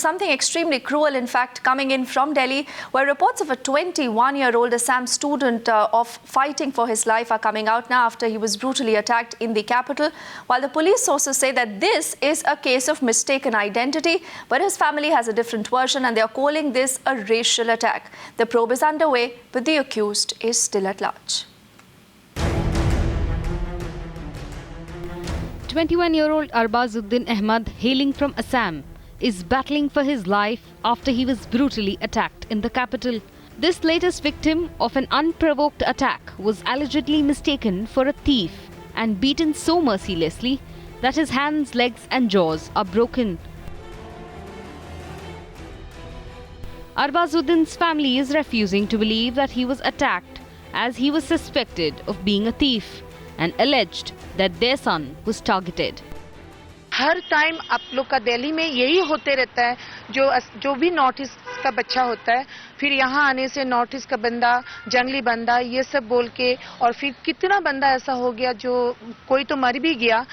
Something extremely cruel, in fact, coming in from Delhi, where reports of a 21-year-old Assam student of fighting for his life are coming out now after he was brutally attacked in the capital. While the police sources say that this is a case of mistaken identity, but his family has a different version and they are calling this a racial attack. The probe is underway, but the accused is still at large. 21-year-old Arbazuddin Ahmad, hailing from Assam, is battling for his life after he was brutally attacked in the capital. This latest victim of an unprovoked attack was allegedly mistaken for a thief and beaten so mercilessly that his hands, legs and jaws are broken. Arbazuddin's family is refusing to believe that he was attacked, as he was suspected of being a thief and alleged that their son was targeted. Her time आप लोग का दिल्ली में यही होते रहता है, जो भी नॉर्थ ईस्ट का बच्चा होता है, फिर यहाँ आने से नॉर्थ ईस्ट का बंदा, जंगली बंदा, ये सब बोल के, और फिर कितना बंदा ऐसा हो गया जो कोई तो मर भी गया.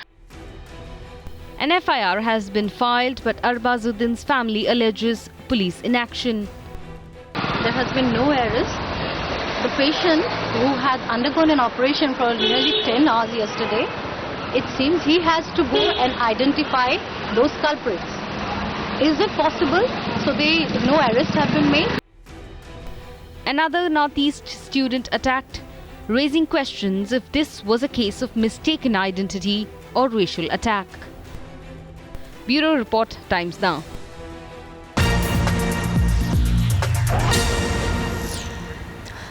An FIR has been filed, but Arbazuddin's family alleges police inaction. There has been no arrest. The patient, who had undergone an operation for nearly 10 hours yesterday, it seems he has to go and identify those culprits. Is it possible? So no arrests have been made. Another Northeast student attacked, raising questions if this was a case of mistaken identity or racial attack. Bureau Report, Times Now.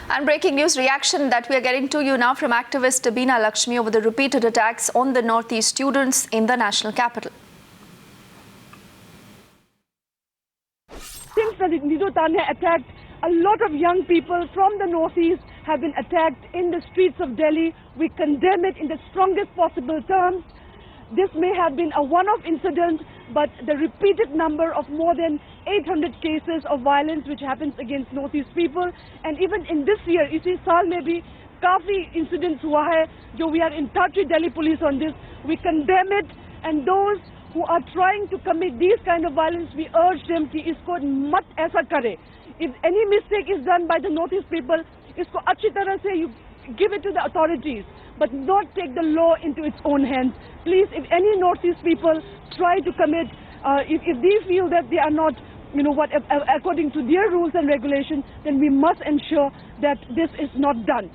And breaking news reaction that we are getting to you now from activist Beena Lakshmi over the repeated attacks on the Northeast students in the national capital. Since the Nido Tane attacked, a lot of young people from the Northeast have been attacked in the streets of Delhi. We condemn it in the strongest possible terms. This may have been a one-off incident, but the repeated number of more than 800 cases of violence which happens against Northeast people, and even in this year, इसी साल में भी काफी incidents हुआ है, जो we are in touch with Delhi police on this. We condemn it, and those who are trying to commit these kind of violence, we urge them कि इसको मत ऐसा करे. If any mistake is done by the Northeast people, इसको अच्छी तरह से you give it to the authorities, but not take the law into its own hands. Please, if any Northeast people try to commit, if they feel that they are not, according to their rules and regulations, then we must ensure that this is not done.